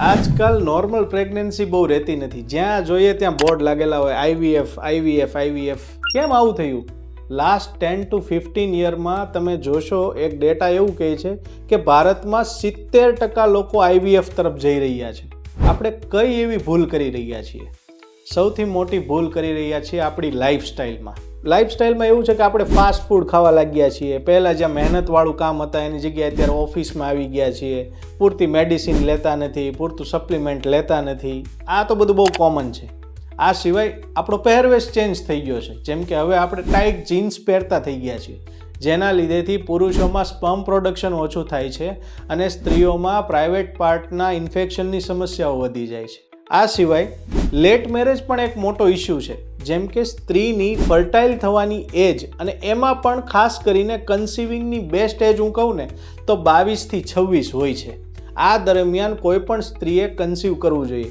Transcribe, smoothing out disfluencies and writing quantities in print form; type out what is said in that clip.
આજકાલ normal pregnancy બહુ રહેતી નથી. જ્યાં જોઈએ ત્યાં બોર્ડ લાગેલા હોય આઈવીએફ. કેમ આવું થયું? લાસ્ટ 10 to 15 યરમાં તમે જોશો એક ડેટા એવું કહે છે કે ભારતમાં 70% લોકો આઈવીએફ તરફ જઈ રહ્યા છે. આપણે કઈ એવી ભૂલ કરી રહ્યા છીએ? સૌથી મોટી ભૂલ કરી રહ્યા છીએ આપણી લાઈફસ્ટાઈલમાં એવું છે કે આપણે ફાસ્ટ ફૂડ ખાવા લાગ્યા છીએ. પહેલાં જ્યાં મહેનતવાળું કામ હતા એની જગ્યાએ અત્યારે ઓફિસમાં આવી ગયા છીએ. પૂરતી મેડિસિન લેતા નથી, પૂરતું સપ્લિમેન્ટ લેતા નથી. આ તો બધું બહુ કોમન છે. આ સિવાય આપણો પહેરવેશ ચેન્જ થઈ ગયો છે. જેમ કે હવે આપણે ટાઈટ જીન્સ પહેરતા થઈ ગયા છીએ, જેના લીધેથી પુરુષોમાં સ્પર્મ પ્રોડક્શન ઓછું થાય છે અને સ્ત્રીઓમાં પ્રાઇવેટ પાર્ટના ઇન્ફેક્શનની સમસ્યાઓ વધી જાય છે. આ સિવાય લેટ મેરેજ પણ એક મોટો ઇસ્યુ છે. જેમ કે સ્ત્રીની ફર્ટાઇલ થવાની એજ, અને એમાં પણ ખાસ કરીને કન્સીવિંગની બેસ્ટ એજ હું કહું ને તો 22 થી 26 હોય છે. આ દરમિયાન કોઈ પણ સ્ત્રીએ કન્સીવ કરવું જોઈએ.